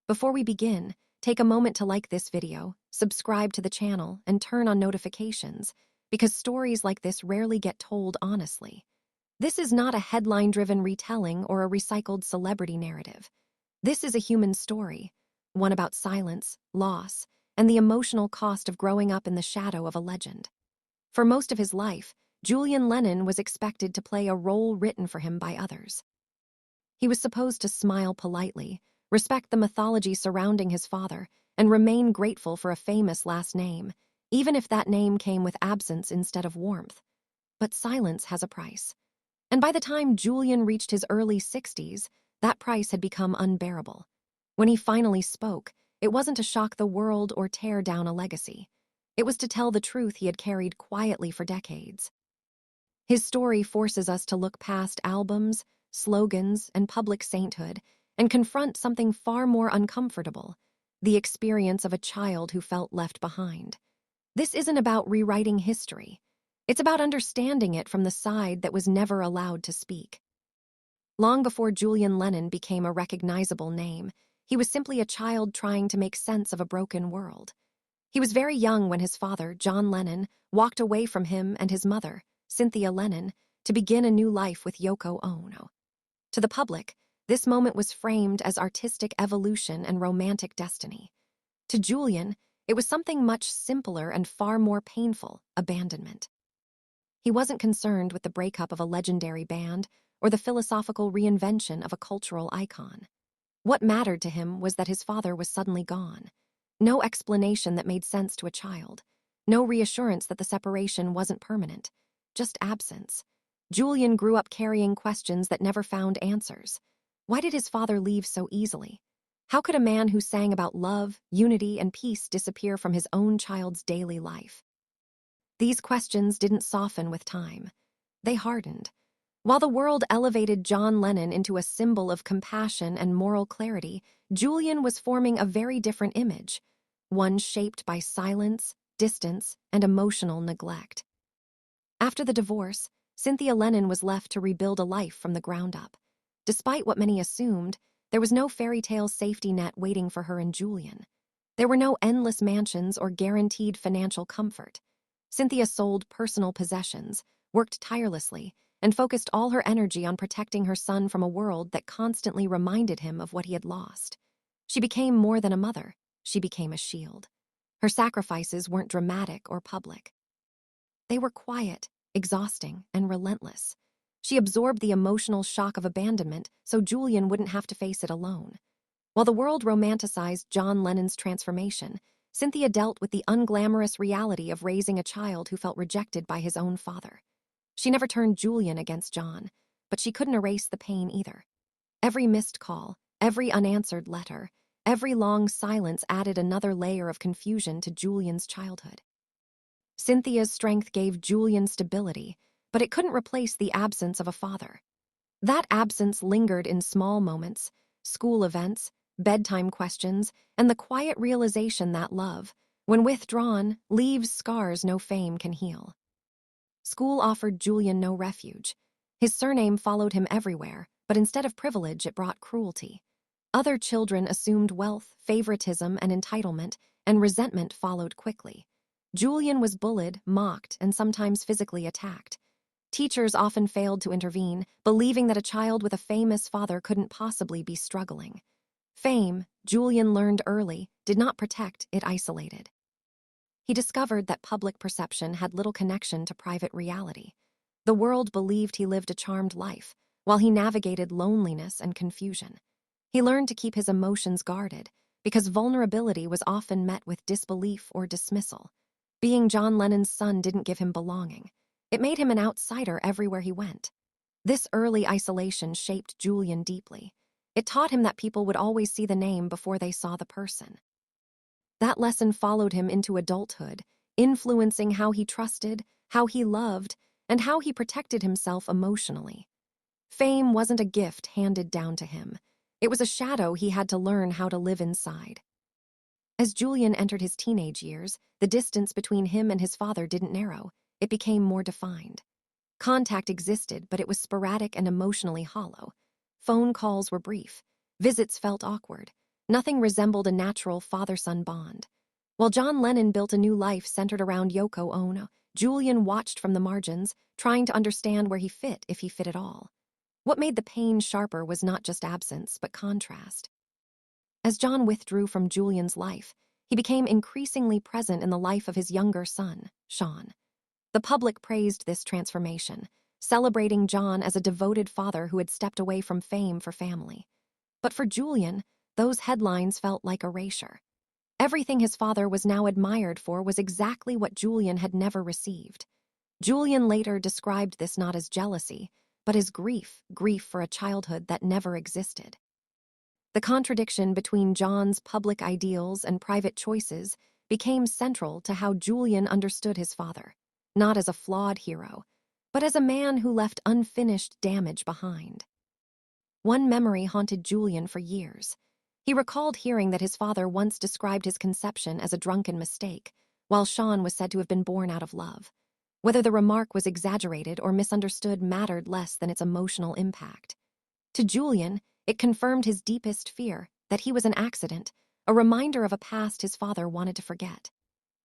Before we begin, take a moment to like this video, subscribe to the channel, and turn on notifications, because stories like this rarely get told honestly. This is not a headline-driven retelling or a recycled celebrity narrative. This is a human story, one about silence, loss, and the emotional cost of growing up in the shadow of a legend. For most of his life, Julian Lennon was expected to play a role written for him by others. He was supposed to smile politely, respect the mythology surrounding his father, and remain grateful for a famous last name, even if that name came with absence instead of warmth. But silence has a price. And by the time Julian reached his early 60s, that price had become unbearable. When he finally spoke, it wasn't to shock the world or tear down a legacy. It was to tell the truth he had carried quietly for decades. His story forces us to look past albums, slogans, and public sainthood and confront something far more uncomfortable: the experience of a child who felt left behind. This isn't about rewriting history. It's about understanding it from the side that was never allowed to speak. Long before Julian Lennon became a recognizable name, he was simply a child trying to make sense of a broken world. He was very young when his father, John Lennon, walked away from him and his mother, Cynthia Lennon, to begin a new life with Yoko Ono. To the public, this moment was framed as artistic evolution and romantic destiny. To Julian, it was something much simpler and far more painful: abandonment. He wasn't concerned with the breakup of a legendary band or the philosophical reinvention of a cultural icon. What mattered to him was that his father was suddenly gone. No explanation that made sense to a child. No reassurance that the separation wasn't permanent. Just absence. Julian grew up carrying questions that never found answers. Why did his father leave so easily? How could a man who sang about love, unity, and peace disappear from his own child's daily life? These questions didn't soften with time. They hardened. While the world elevated John Lennon into a symbol of compassion and moral clarity, Julian was forming a very different image, one shaped by silence, distance, and emotional neglect. After the divorce, Cynthia Lennon was left to rebuild a life from the ground up. Despite what many assumed, there was no fairy tale safety net waiting for her and Julian. There were no endless mansions or guaranteed financial comfort. Cynthia sold personal possessions, worked tirelessly, and focused all her energy on protecting her son from a world that constantly reminded him of what he had lost. She became more than a mother. She became a shield. Her sacrifices weren't dramatic or public. They were quiet, exhausting, and relentless. She absorbed the emotional shock of abandonment so Julian wouldn't have to face it alone. While the world romanticized John Lennon's transformation, Cynthia dealt with the unglamorous reality of raising a child who felt rejected by his own father. She never turned Julian against John, but she couldn't erase the pain either. Every missed call, every unanswered letter, every long silence added another layer of confusion to Julian's childhood. Cynthia's strength gave Julian stability, but it couldn't replace the absence of a father. That absence lingered in small moments: school events, bedtime questions, and the quiet realization that love, when withdrawn, leaves scars no fame can heal. School offered Julian no refuge. His surname followed him everywhere, but instead of privilege, it brought cruelty. Other children assumed wealth, favoritism, and entitlement, and resentment followed quickly. Julian was bullied, mocked, and sometimes physically attacked. Teachers often failed to intervene, believing that a child with a famous father couldn't possibly be struggling. Fame, Julian learned early, did not protect, it isolated. He discovered that public perception had little connection to private reality. The world believed he lived a charmed life, while he navigated loneliness and confusion. He learned to keep his emotions guarded, because vulnerability was often met with disbelief or dismissal. Being John Lennon's son didn't give him belonging. It made him an outsider everywhere he went. This early isolation shaped Julian deeply. It taught him that people would always see the name before they saw the person. That lesson followed him into adulthood, influencing how he trusted, how he loved, and how he protected himself emotionally. Fame wasn't a gift handed down to him. It was a shadow he had to learn how to live inside. As Julian entered his teenage years, the distance between him and his father didn't narrow. It became more defined. Contact existed, but it was sporadic and emotionally hollow. Phone calls were brief. Visits felt awkward. Nothing resembled a natural father-son bond. While John Lennon built a new life centered around Yoko Ono, Julian watched from the margins, trying to understand where he fit, if he fit at all. What made the pain sharper was not just absence, but contrast. As John withdrew from Julian's life, he became increasingly present in the life of his younger son, Sean. The public praised this transformation, celebrating John as a devoted father who had stepped away from fame for family. But for Julian, those headlines felt like erasure. Everything his father was now admired for was exactly what Julian had never received. Julian later described this not as jealousy, but as grief for a childhood that never existed. The contradiction between John's public ideals and private choices became central to how Julian understood his father, not as a flawed hero, but as a man who left unfinished damage behind. One memory haunted Julian for years. He recalled hearing that his father once described his conception as a drunken mistake, while Sean was said to have been born out of love. Whether the remark was exaggerated or misunderstood mattered less than its emotional impact. To Julian, it confirmed his deepest fear, that he was an accident, a reminder of a past his father wanted to forget.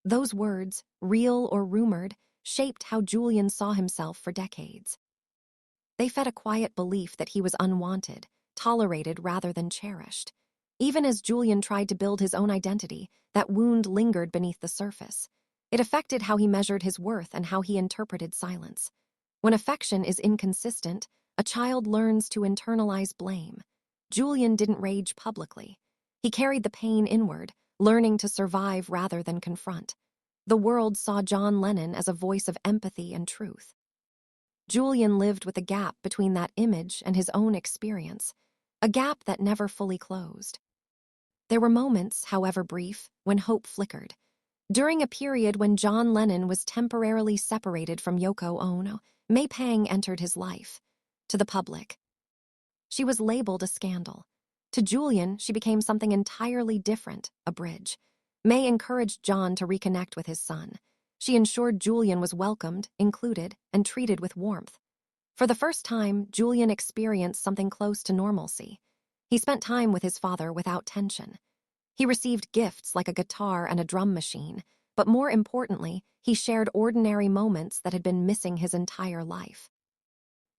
Those words, real or rumored, shaped how Julian saw himself for decades. They fed a quiet belief that he was unwanted, tolerated rather than cherished. Even as Julian tried to build his own identity, that wound lingered beneath the surface. It affected how he measured his worth and how he interpreted silence. When affection is inconsistent, a child learns to internalize blame. Julian didn't rage publicly. He carried the pain inward, learning to survive rather than confront. The world saw John Lennon as a voice of empathy and truth. Julian lived with a gap between that image and his own experience, a gap that never fully closed. There were moments, however brief, when hope flickered. During a period when John Lennon was temporarily separated from Yoko Ono, May Pang entered his life. To the public, she was labeled a scandal. To Julian, she became something entirely different, a bridge. May encouraged John to reconnect with his son. She ensured Julian was welcomed, included, and treated with warmth. For the first time, Julian experienced something close to normalcy. He spent time with his father without tension. He received gifts like a guitar and a drum machine, but more importantly, he shared ordinary moments that had been missing his entire life.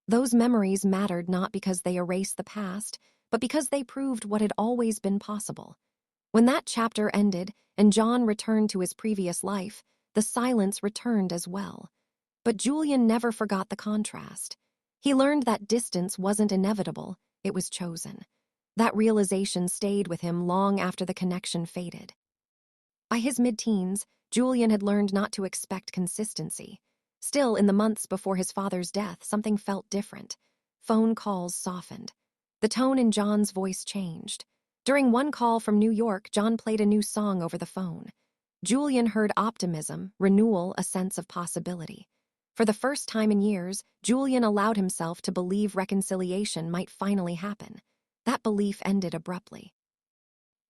Those memories mattered not because they erased the past, but because they proved what had always been possible. When that chapter ended and John returned to his previous life, the silence returned as well. But Julian never forgot the contrast. He learned that distance wasn't inevitable, it was chosen. That realization stayed with him long after the connection faded. By his mid-teens, Julian had learned not to expect consistency. Still, in the months before his father's death, something felt different. Phone calls softened. The tone in John's voice changed. During one call from New York, John played a new song over the phone. Julian heard optimism, renewal, a sense of possibility. For the first time in years, Julian allowed himself to believe reconciliation might finally happen. That belief ended abruptly.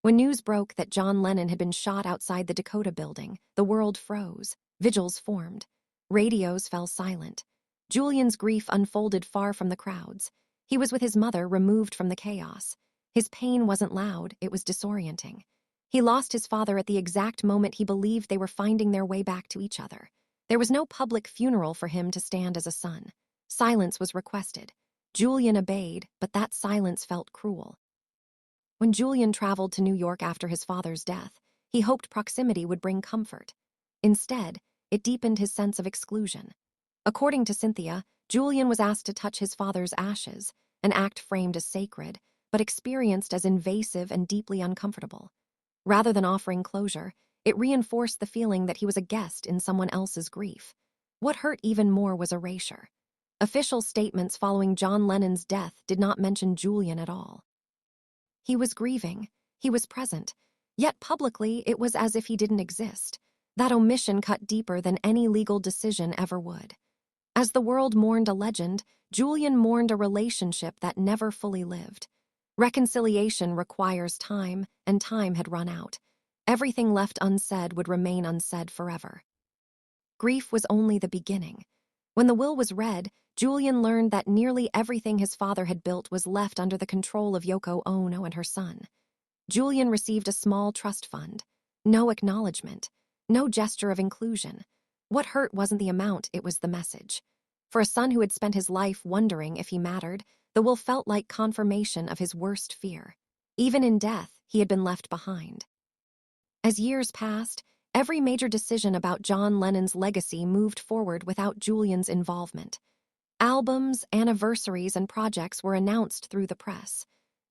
When news broke that John Lennon had been shot outside the Dakota Building, the world froze. Vigils formed. Radios fell silent. Julian's grief unfolded far from the crowds. He was with his mother, removed from the chaos. His pain wasn't loud, it was disorienting. He lost his father at the exact moment he believed they were finding their way back to each other. There was no public funeral for him to stand as a son. Silence was requested. Julian obeyed, but that silence felt cruel. When Julian traveled to New York after his father's death, he hoped proximity would bring comfort. Instead, it deepened his sense of exclusion. According to Cynthia, Julian was asked to touch his father's ashes, an act framed as sacred, but experienced as invasive and deeply uncomfortable. Rather than offering closure, it reinforced the feeling that he was a guest in someone else's grief. What hurt even more was erasure. Official statements following John Lennon's death did not mention Julian at all. He was grieving, he was present, yet publicly it was as if he didn't exist. That omission cut deeper than any legal decision ever would. As the world mourned a legend, Julian mourned a relationship that never fully lived. Reconciliation requires time, and time had run out. Everything left unsaid would remain unsaid forever. Grief was only the beginning. When the will was read, Julian learned that nearly everything his father had built was left under the control of Yoko Ono and her son. Julian received a small trust fund. No acknowledgement. No gesture of inclusion. What hurt wasn't the amount, it was the message. For a son who had spent his life wondering if he mattered, the will felt like confirmation of his worst fear. Even in death, he had been left behind. As years passed, every major decision about John Lennon's legacy moved forward without Julian's involvement. Albums, anniversaries, and projects were announced through the press.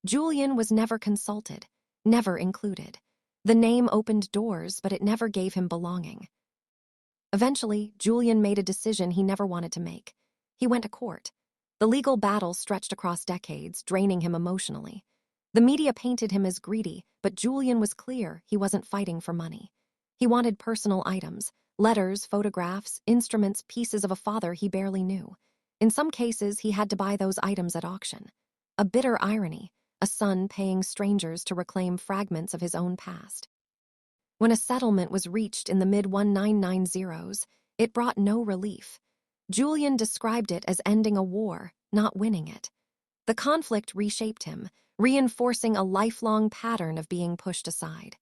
Julian was never consulted, never included. The name opened doors, but it never gave him belonging. Eventually, Julian made a decision he never wanted to make. He went to court. The legal battle stretched across decades, draining him emotionally. The media painted him as greedy, but Julian was clear he wasn't fighting for money. He wanted personal items, letters, photographs, instruments, pieces of a father he barely knew. In some cases, he had to buy those items at auction. A bitter irony, a son paying strangers to reclaim fragments of his own past. When a settlement was reached in the mid-1990s, it brought no relief. Julian described it as ending a war, not winning it. The conflict reshaped him, reinforcing a lifelong pattern of being pushed aside.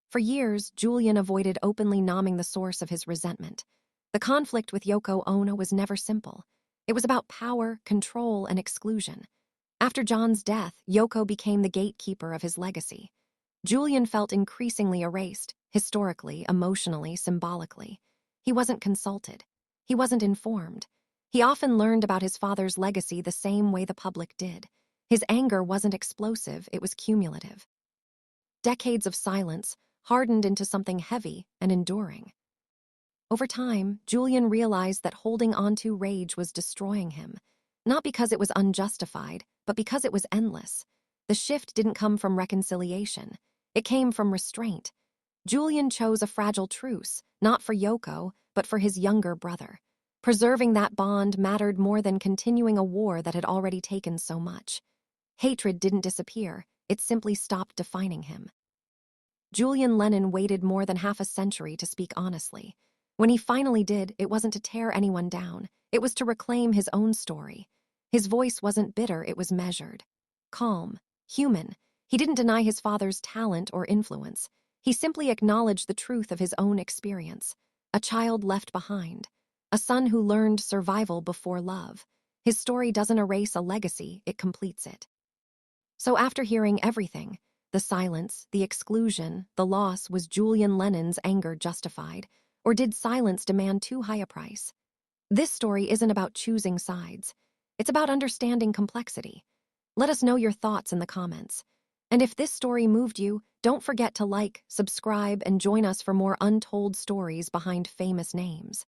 For years, Julian avoided openly naming the source of his resentment. The conflict with Yoko Ono was never simple. It was about power, control, and exclusion. After John's death, Yoko became the gatekeeper of his legacy. Julian felt increasingly erased, historically, emotionally, symbolically. He wasn't consulted. He wasn't informed. He often learned about his father's legacy the same way the public did. His anger wasn't explosive, it was cumulative. Decades of silence hardened into something heavy and enduring. Over time, Julian realized that holding onto rage was destroying him, not because it was unjustified, but because it was endless. The shift didn't come from reconciliation. It came from restraint. Julian chose a fragile truce, not for Yoko, but for his younger brother. Preserving that bond mattered more than continuing a war that had already taken so much. Hatred didn't disappear, it simply stopped defining him. Julian Lennon waited more than half a century to speak honestly. When he finally did, it wasn't to tear anyone down, it was to reclaim his own story. His voice wasn't bitter, it was measured. Calm, human. He didn't deny his father's talent or influence. He simply acknowledged the truth of his own experience. A child left behind. A son who learned survival before love. His story doesn't erase a legacy, it completes it. So after hearing everything, the silence, the exclusion, the loss, was Julian Lennon's anger justified? Or did silence demand too high a price? This story isn't about choosing sides. It's about understanding complexity. Let us know your thoughts in the comments. And if this story moved you, don't forget to like, subscribe, and join us for more untold stories behind famous names.